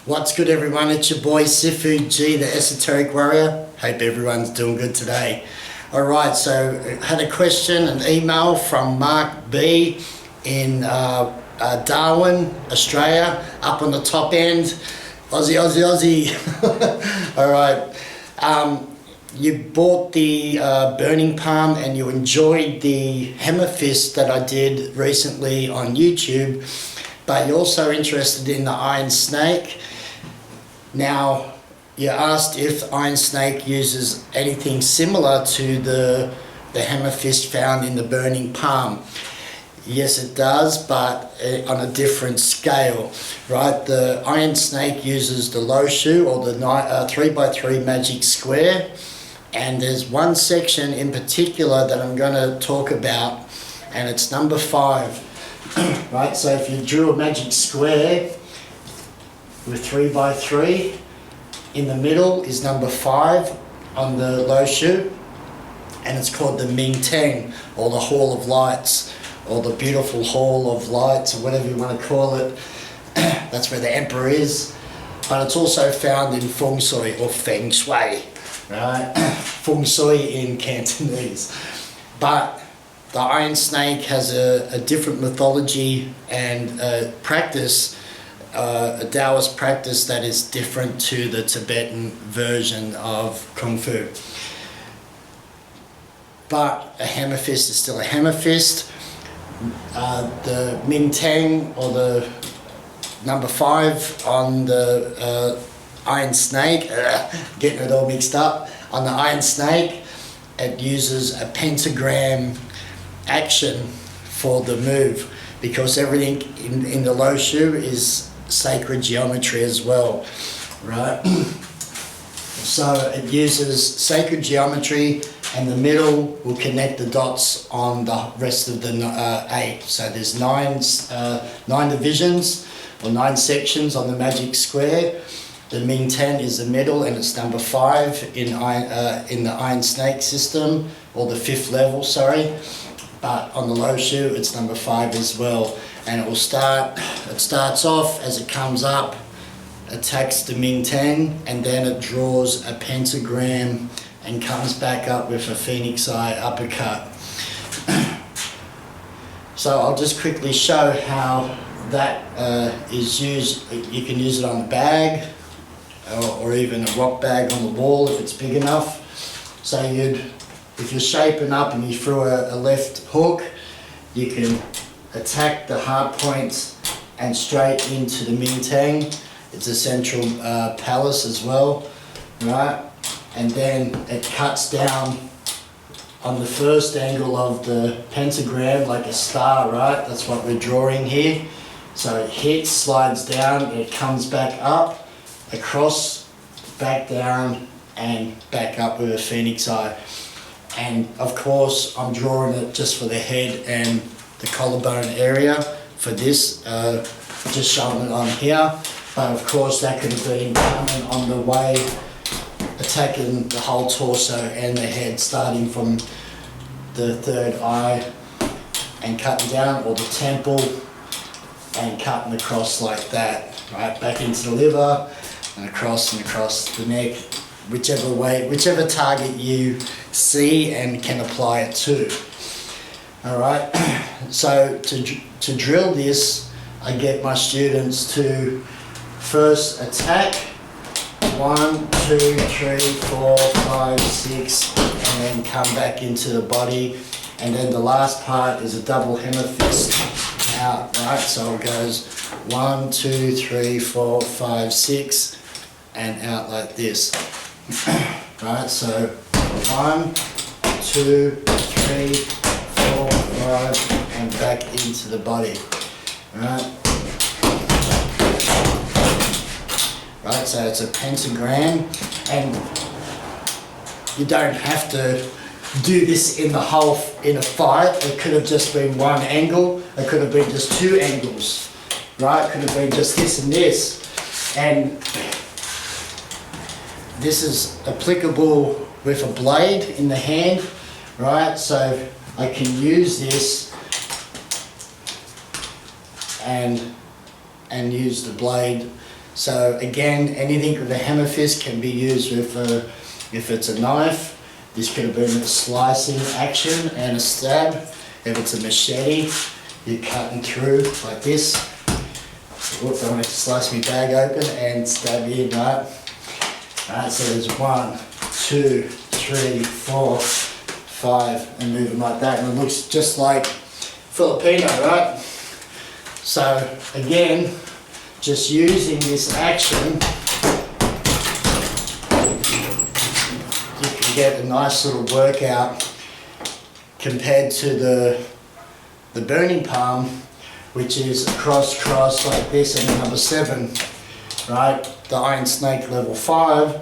What's good, everyone? It's your boy Sifu G, the Esoteric Warrior. Hope everyone's doing good today. Alright, so I had a question, an email from Mark B in Darwin, Australia, up on the top end. Aussie, Aussie, Aussie. Alright, you bought the burning palm and you enjoyed the Hammerfist that I did recently on YouTube, but you're also interested in the iron snake. Now, you asked if iron snake uses anything similar to the Hammerfist found in the burning palm. Yes, it does, but on a different scale, right? The iron snake uses the low shoe or the 3x3 magic square, and there's one section in particular that I'm going to talk about, and it's number 5. Right, so if you drew a magic square with 3x3, in the middle is number 5 on the low shoe, and it's called the Ming Teng, or the Hall of Lights, or the beautiful Hall of Lights, or whatever you want to call it. That's where the emperor is, but it's also found in Feng Shui, or Feng Shui, right? Feng Shui in Cantonese. But the iron snake has a different mythology and practice, a Taoist practice that is different to the Tibetan version of Kung Fu. But a hammerfist is still a hammerfist. The Ming Teng, or the number 5 on the iron snake, getting it all mixed up, on the iron snake, it uses a pentagram action for the move, because everything in the low shoe is sacred geometry as well, right? So it uses sacred geometry, and the middle will connect the dots on the rest of the 8. So there's 9 divisions, or 9 sections on the magic square. The Ming Ten is the middle, and it's number 5 in the iron snake system, or the 5th level, sorry. But on the low shoe, it's number 5 as well. And it starts off as it comes up, attacks the Ming Teng, and then it draws a pentagram and comes back up with a phoenix eye uppercut. So I'll just quickly show how that is used. You can use it on a bag, or even a rock bag on the wall if it's big enough. So if you're shaping up and you threw a left hook, you can attack the hard points and straight into the Ming Teng. It's a central palace as well, right? And then it cuts down on the first angle of the pentagram like a star, right? That's what we're drawing here. So it hits, slides down, and it comes back up, across, back down, and back up with a phoenix eye. And of course, I'm drawing it just for the head and the collarbone area for this, just showing it on here. But of course, that could have been coming on the way, attacking the whole torso and the head, starting from the third eye and cutting down, or the temple, and cutting across like that, right? Back into the liver and across the neck, whichever way, whichever target you see and can apply it to. Alright, so to drill this, I get my students to first attack 1, 2, 3, 4, 5, 6, and then come back into the body. And then the last part is a double hammer fist out, right? So it goes 1, 2, 3, 4, 5, 6, and out like this. Right, so 1, 2, 3, 4, 5, and back into the body. Right. Right, so it's a pentagram, and you don't have to do this in a fight. It could have just been one angle. It could have been just 2 angles. Right, it could have been just this and this. And this is applicable with a blade in the hand, right? So I can use this and use the blade So again, anything with a Hammerfist can be used with, if it's a knife, this could have been a slicing action and a stab. If it's a machete, you're cutting through like this. Whoops, I want to slice my bag open and stab in, right? Alright, so there's 1, 2, 3, 4, 5, and moving like that, and it looks just like Filipino, right? So again, just using this action, you can get a nice little workout compared to the burning palm, which is cross like this, and number 7, right? The Iron Snake level 5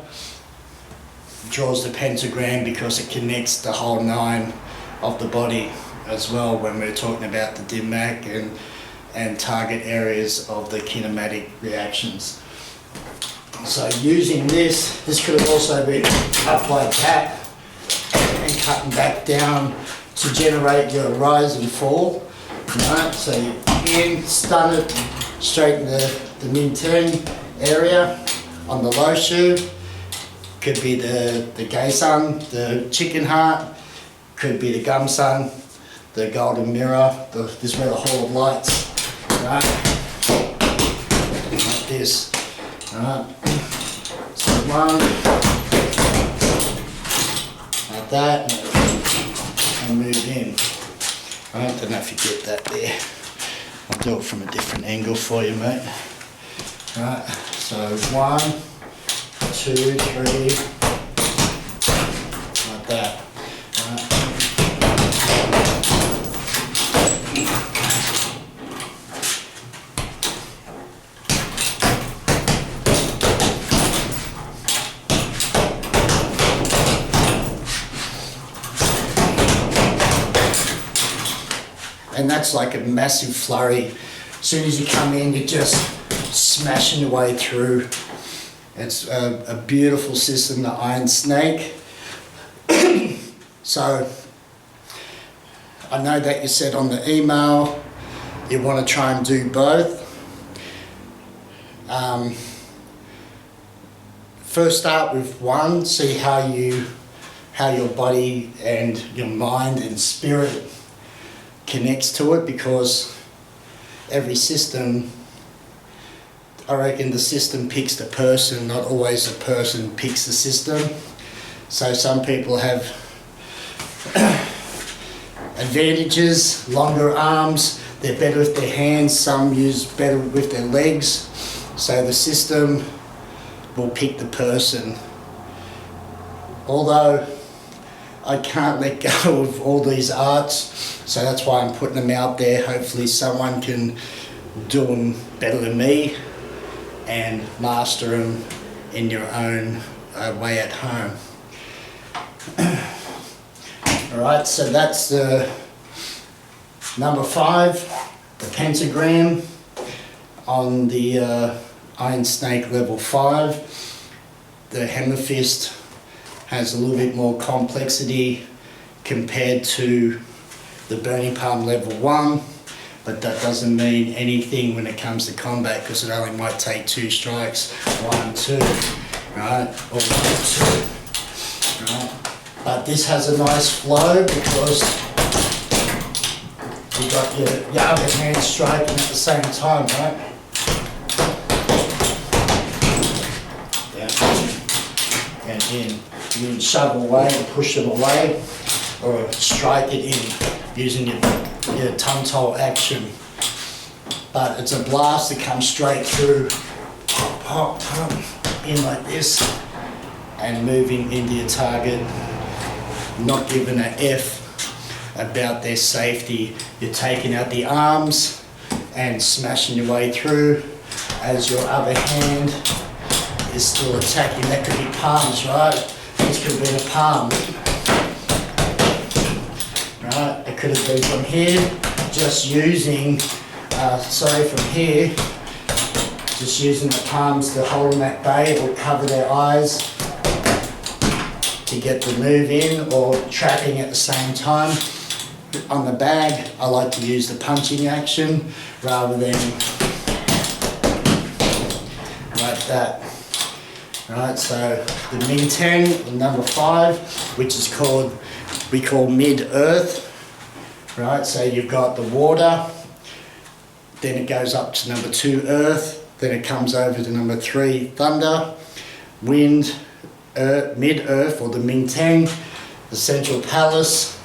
draws the pentagram because it connects the whole 9 of the body as well when we're talking about the DMAC and target areas of the kinematic reactions. So using this could have also been up like that and cutting back down to generate your rise and fall. Right? So you in, stun it straight in the min-turn area on the low shoe. Could be the Gay-sun, the chicken heart, could be the gum-sun, the golden mirror, this is where the Hall of Lights, right? Like this, right? So 1, like that, and move in. Right, don't know if you get that there. I'll do it from a different angle for you, mate. Right, so 1, 2, 3, like that. Right. And that's like a massive flurry. As soon as you come in, you're just smashing your way through. It's a beautiful system, the Iron Snake. So, I know that you said on the email you want to try and do both. First start with one, see how your body and your mind and spirit connects to it, because every system, I reckon the system picks the person, not always the person picks the system. So some people have advantages, longer arms, they're better with their hands, some use better with their legs. So the system will pick the person. Although I can't let go of all these arts, so that's why I'm putting them out there. Hopefully someone can do them better than me and master them in your own way at home. Alright, so that's the number 5, the pentagram on the Iron Snake level 5. The Hammerfist has a little bit more complexity compared to the Burning Palm level 1, but that doesn't mean anything when it comes to combat, because it only might take 2 strikes, 1, 2, right, or 1, 2, right. But this has a nice flow because you've got your other hand striking at the same time, right? Down and in. You can shove away or push them away, or strike it in using your tongue-toe action. But it's a blast that comes straight through, pop, pop, pop, in like this, and moving into your target, not giving an F about their safety. You're taking out the arms and smashing your way through as your other hand is still attacking. That could be palms, right? This could have been a palm. Right, it could have been from here, just using, from here, just using the palms to hold them at bay or cover their eyes to get the move in, or trapping at the same time. On the bag, I like to use the punching action rather than like that. Right, so the Ming Tang, number 5, which is called, we call mid-earth. Right, so you've got the water, then it goes up to number 2, earth, then it comes over to number 3, thunder, wind, mid-earth, or the Ming Tang, the central palace,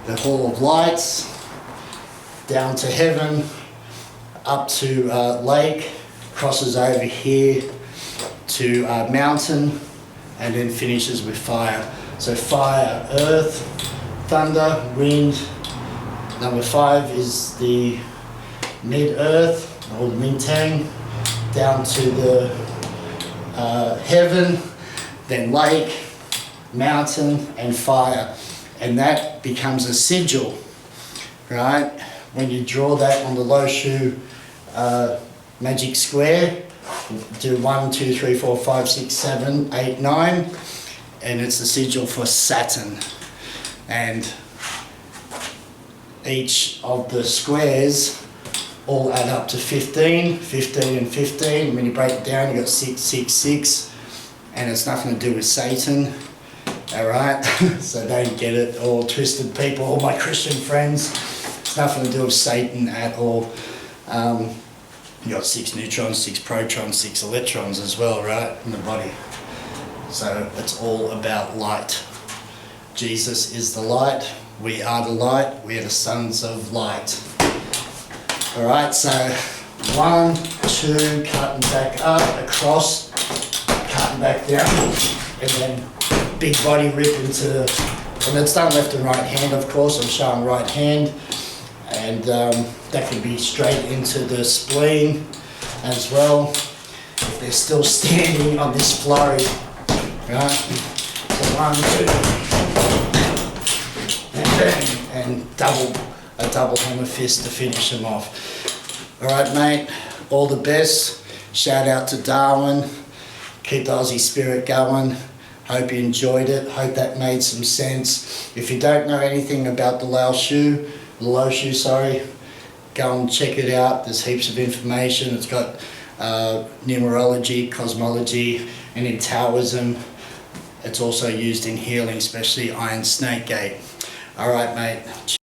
the hall of lights, down to heaven, up to lake, crosses over here to mountain, and then finishes with fire. So fire, earth, thunder, wind. Number 5 is the mid-earth, or the Ming Tang, down to the heaven, then lake, mountain, and fire. And that becomes a sigil, right? When you draw that on the Lo Shu magic square, do 1, 2, 3, 4, 5, 6, 7, 8, 9, and it's the sigil for Saturn. And each of the squares all add up to 15, 15 and 15. When you break it down, you've got 6, 6, 6, and it's nothing to do with Satan. Alright, so don't get it all twisted, people, all my Christian friends. It's nothing to do with Satan at all. You got 6 neutrons, 6 protons, 6 electrons as well, right, in the body. So it's all about light. Jesus is the light, we are the light, we are the sons of light. Alright, so 1, 2, cutting back up, across, cutting back down, and then big body rip into, and it's done left and right hand, of course. I'm showing right hand, and that can be straight into the spleen as well, if they're still standing on this flurry, right? So 1, 2, and a double hammer fist to finish them off. Alright mate, all the best. Shout out to Darwin, keep the Aussie spirit going. Hope you enjoyed it, hope that made some sense. If you don't know anything about the Lo Shu, go and check it out. There's heaps of information. It's got numerology, cosmology, and in Taoism. It's also used in healing, especially Iron Snake Gate. Alright mate.